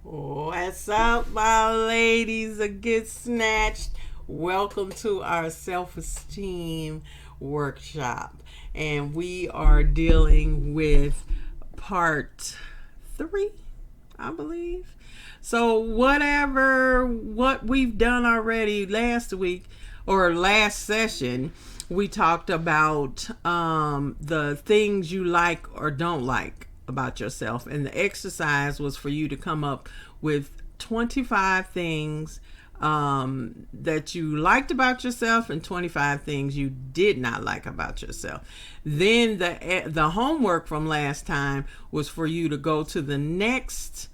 What's up, my ladies of Get Snatched? Welcome to our self-esteem workshop. And we are dealing with part 3, I believe. So what we've done already last week or last session, we talked about the things you like or don't like about yourself, and the exercise was for you to come up with 25 things that you liked about yourself and 25 things you did not like about yourself. Then the homework from last time was for you to go to the next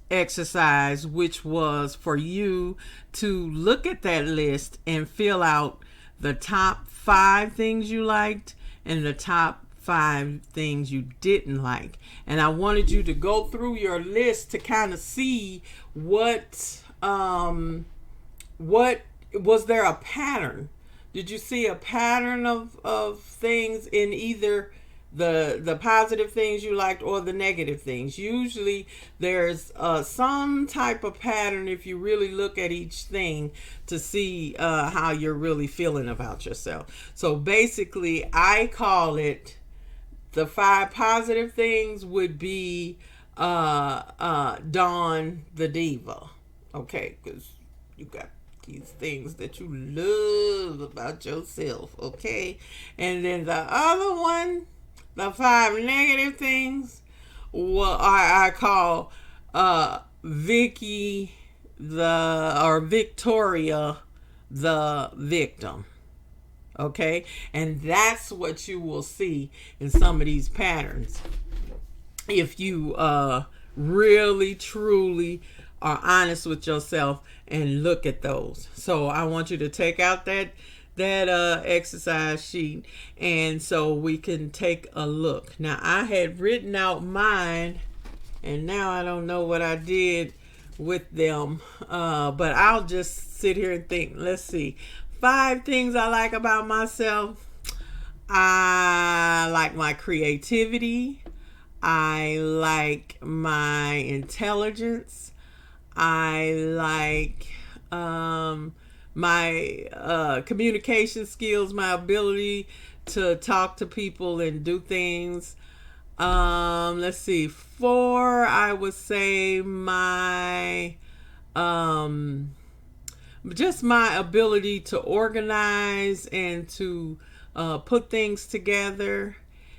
exercise, which was for you to look at that list and fill out the top 5 things you liked and the top 5 things you didn't like. And I wanted you to go through your list to kind of see what was there a pattern. Did you see a pattern of things in either the positive things you liked or the negative things? Usually there's some type of pattern if you really look at each thing to see how you're really feeling about yourself. So basically, I call it the 5 positive things would be Dawn the Diva. Okay, because you got these things that you love about yourself, okay? And then the other one, the 5 negative things, well, I call Victoria the victim. Okay, and that's what you will see in some of these patterns if you really truly are honest with yourself and look at those. So I want you to take out that exercise sheet, and so we can take a look. Now, I had written out mine, and now I don't know what I did with them, but I'll just sit here and think. Let's see. 5 things I like about myself. I like my creativity. I like my intelligence. I like my communication skills, my ability to talk to people and do things. Let's see. 4, I would say my just my ability to organize and to put things together.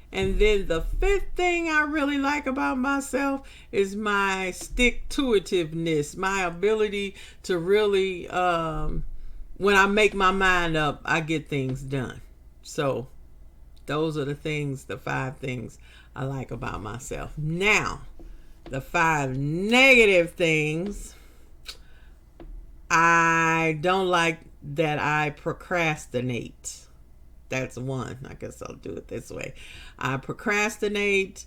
And then the 5th thing I really like about myself is my stick-to-itiveness, my ability to really, when I make my mind up, I get things done. So those are the 5 things I like about myself. Now, the 5 negative things. I don't like that I procrastinate. That's one. I guess I'll do it this way. I procrastinate.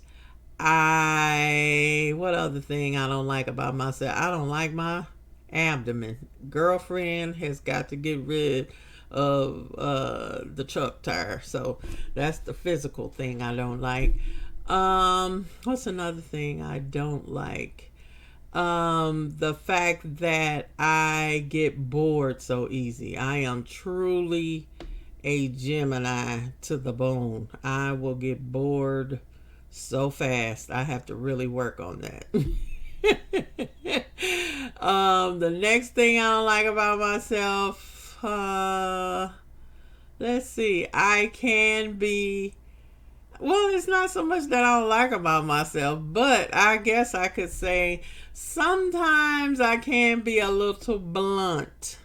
What other thing I don't like about myself? I don't like my abdomen. Girlfriend has got to get rid of the truck tire. So that's the physical thing I don't like. What's another thing I don't like? The fact that I get bored so easy. I am truly a Gemini to the bone. I will get bored so fast. I have to really work on that. The next thing I don't like about myself, let's see, I can be, well, it's not so much that I don't like about myself, but I guess I could say sometimes I can be a little blunt.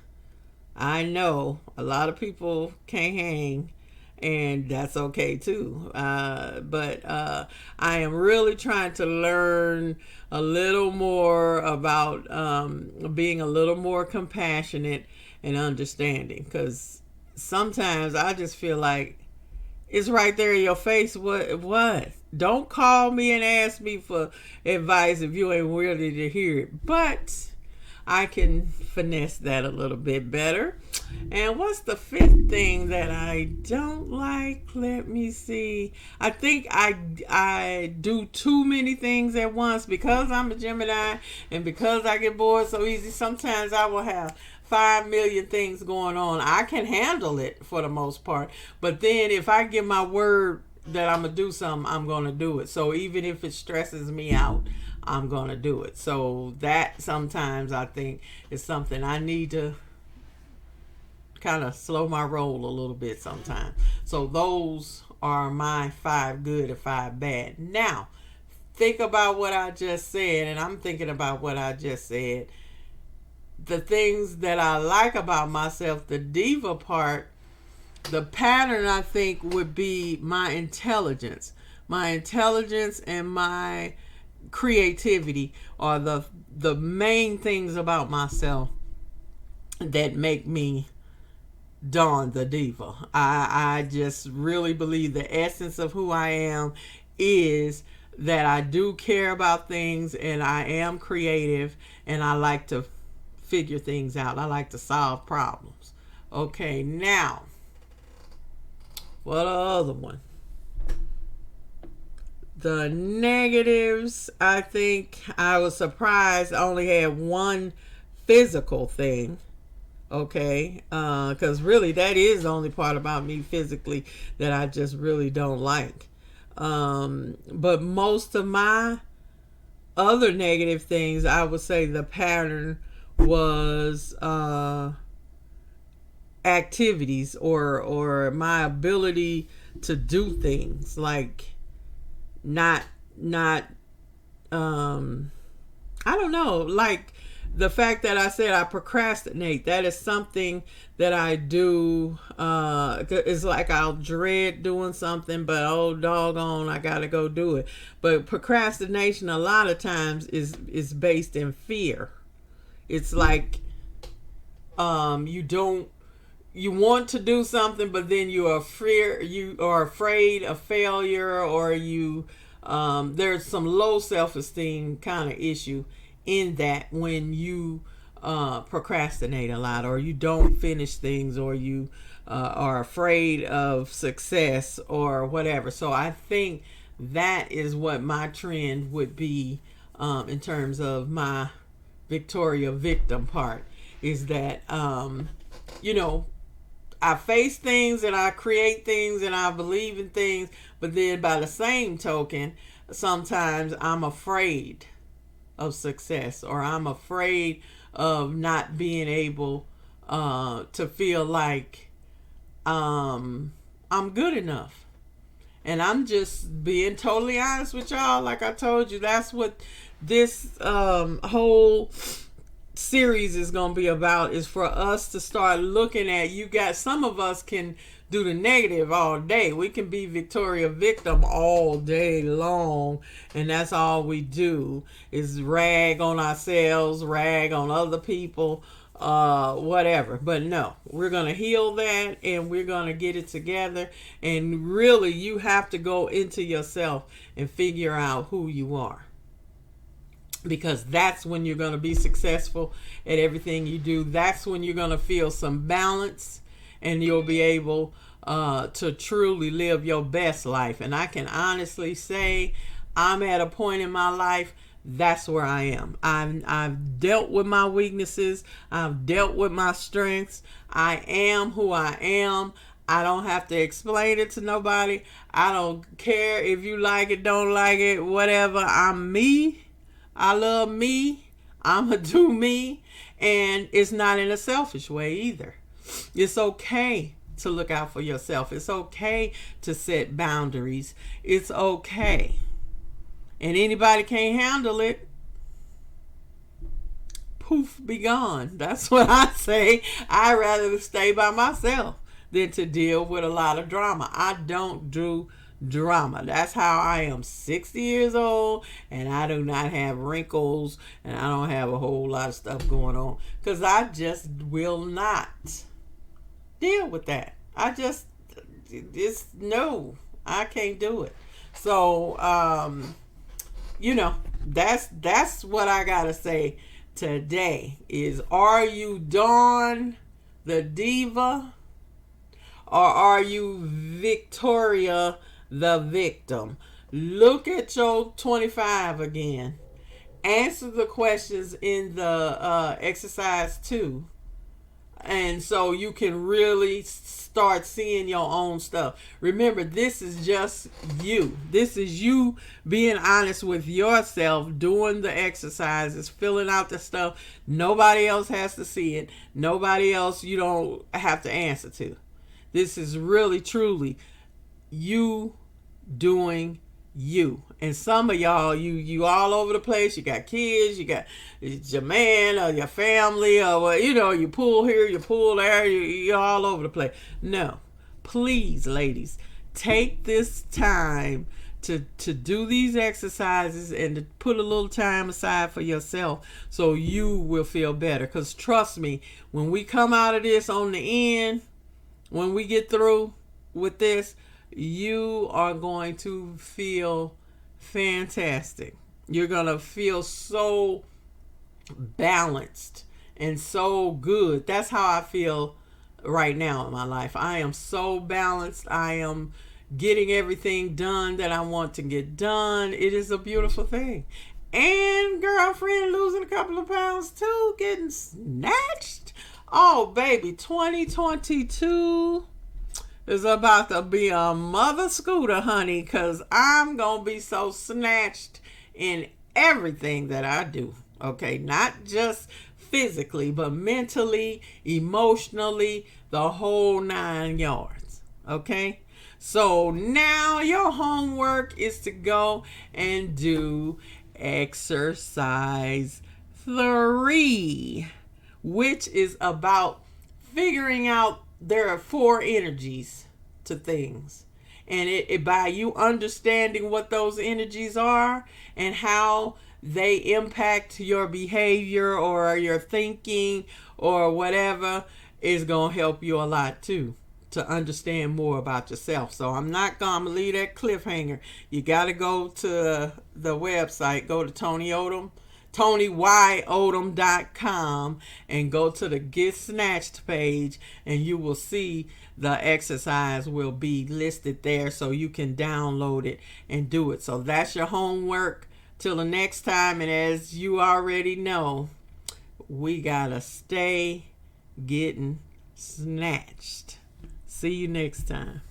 I know a lot of people can't hang, and that's okay too. But I am really trying to learn a little more about being a little more compassionate and understanding, because sometimes I just feel like it's right there in your face. What? Don't call me and ask me for advice if you ain't ready to hear it. But I can finesse that a little bit better. And what's the fifth thing that I don't like? Let me see. I think I do too many things at once because I'm a Gemini and because I get bored so easy. Sometimes I will have 5 million things going on. I can handle it for the most part. But then if I give my word that I'm going to do something, I'm going to do it. So even if it stresses me out, I'm going to do it. So that sometimes I think is something I need to kind of slow my roll a little bit sometimes. So those are my 5 good and 5 bad. Now, think about what I just said, and I'm thinking about what I just said. The things that I like about myself, the diva part, the pattern I think would be my intelligence. My intelligence and my creativity are the main things about myself that make me Dawn the diva. I just really believe the essence of who I am is that I do care about things and I am creative and I like to figure things out. I like to solve problems. Okay, now, what other one? The negatives, I think I was surprised I only had one physical thing. Okay, because really that is the only part about me physically that I just really don't like. But most of my other negative things, I would say the pattern was activities or my ability to do things, like not I don't know, like the fact that I said I procrastinate. That is something that I do. It's like I'll dread doing something, but oh doggone, I gotta go do it. But procrastination a lot of times is based in fear. It's like you want to do something, but then you are afraid of failure, or there's some low self-esteem kind of issue in that when you procrastinate a lot, or you don't finish things, or you are afraid of success or whatever. So I think that is what my trend would be in terms of my Victoria victim part, is that I face things and I create things and I believe in things, but then by the same token, sometimes I'm afraid of success, or I'm afraid of not being able to feel like I'm good enough. And I'm just being totally honest with y'all. Like I told you, that's what this whole series is going to be about, is for us to start looking at, some of us can do the negative all day. We can be Victoria victim all day long, and that's all we do is rag on ourselves, rag on other people, whatever. But no, we're going to heal that and we're going to get it together. And really, you have to go into yourself and figure out who you are, because that's when you're going to be successful at everything you do. That's when you're going to feel some balance, and you'll be able to truly live your best life. And I can honestly say I'm at a point in my life, that's where I am. I've dealt with my weaknesses. I've dealt with my strengths. I am who I am. I don't have to explain it to nobody. I don't care if you like it, don't like it, whatever. I'm me. I love me. I'm going to do me. And it's not in a selfish way either. It's okay to look out for yourself. It's okay to set boundaries. It's okay. And anybody can't handle it, poof, be gone. That's what I say. I'd rather stay by myself than to deal with a lot of drama. I don't do drama. That's how I am. 60 years old, and I do not have wrinkles, and I don't have a whole lot of stuff going on, because I just will not deal with that. No, I can't do it. So that's what I gotta say. today is, are you Dawn the Diva, or are you Victoria the victim? Look at your 25 again. Answer the questions in the exercise 2, and so you can really start seeing your own stuff. Remember, this is just you. This is you being honest with yourself, doing the exercises, filling out the stuff. Nobody else has to see it. Nobody else you don't have to answer to. This is really, truly you doing you. And some of y'all, you all over the place. You got kids, you got your man or your family, or you pull here, you pull there, you're all over the place. No, please, ladies, take this time to do these exercises and to put a little time aside for yourself so you will feel better. Because trust me, when we come out of this on the end, when we get through with this, you are going to feel fantastic. You're going to feel so balanced and so good. That's how I feel right now in my life. I am so balanced. I am getting everything done that I want to get done. It is a beautiful thing. And girlfriend losing a couple of pounds too, getting snatched. Oh, baby, 2022 is about to be a mother scooter, honey, because I'm going to be so snatched in everything that I do. Okay, not just physically, but mentally, emotionally, the whole 9 yards. Okay, so now your homework is to go and do exercise 3, which is about figuring out there are 4 energies to things. And it by you understanding what those energies are and how they impact your behavior or your thinking or whatever is going to help you a lot too, to understand more about yourself. So I'm not going to leave that cliffhanger. You got to go to the website, go to Toni Odom, ToniYOdom.com, and go to the Get Snatched page, and you will see the exercise will be listed there so you can download it and do it. So that's your homework till the next time. And as you already know, we gotta stay getting snatched. See you next time.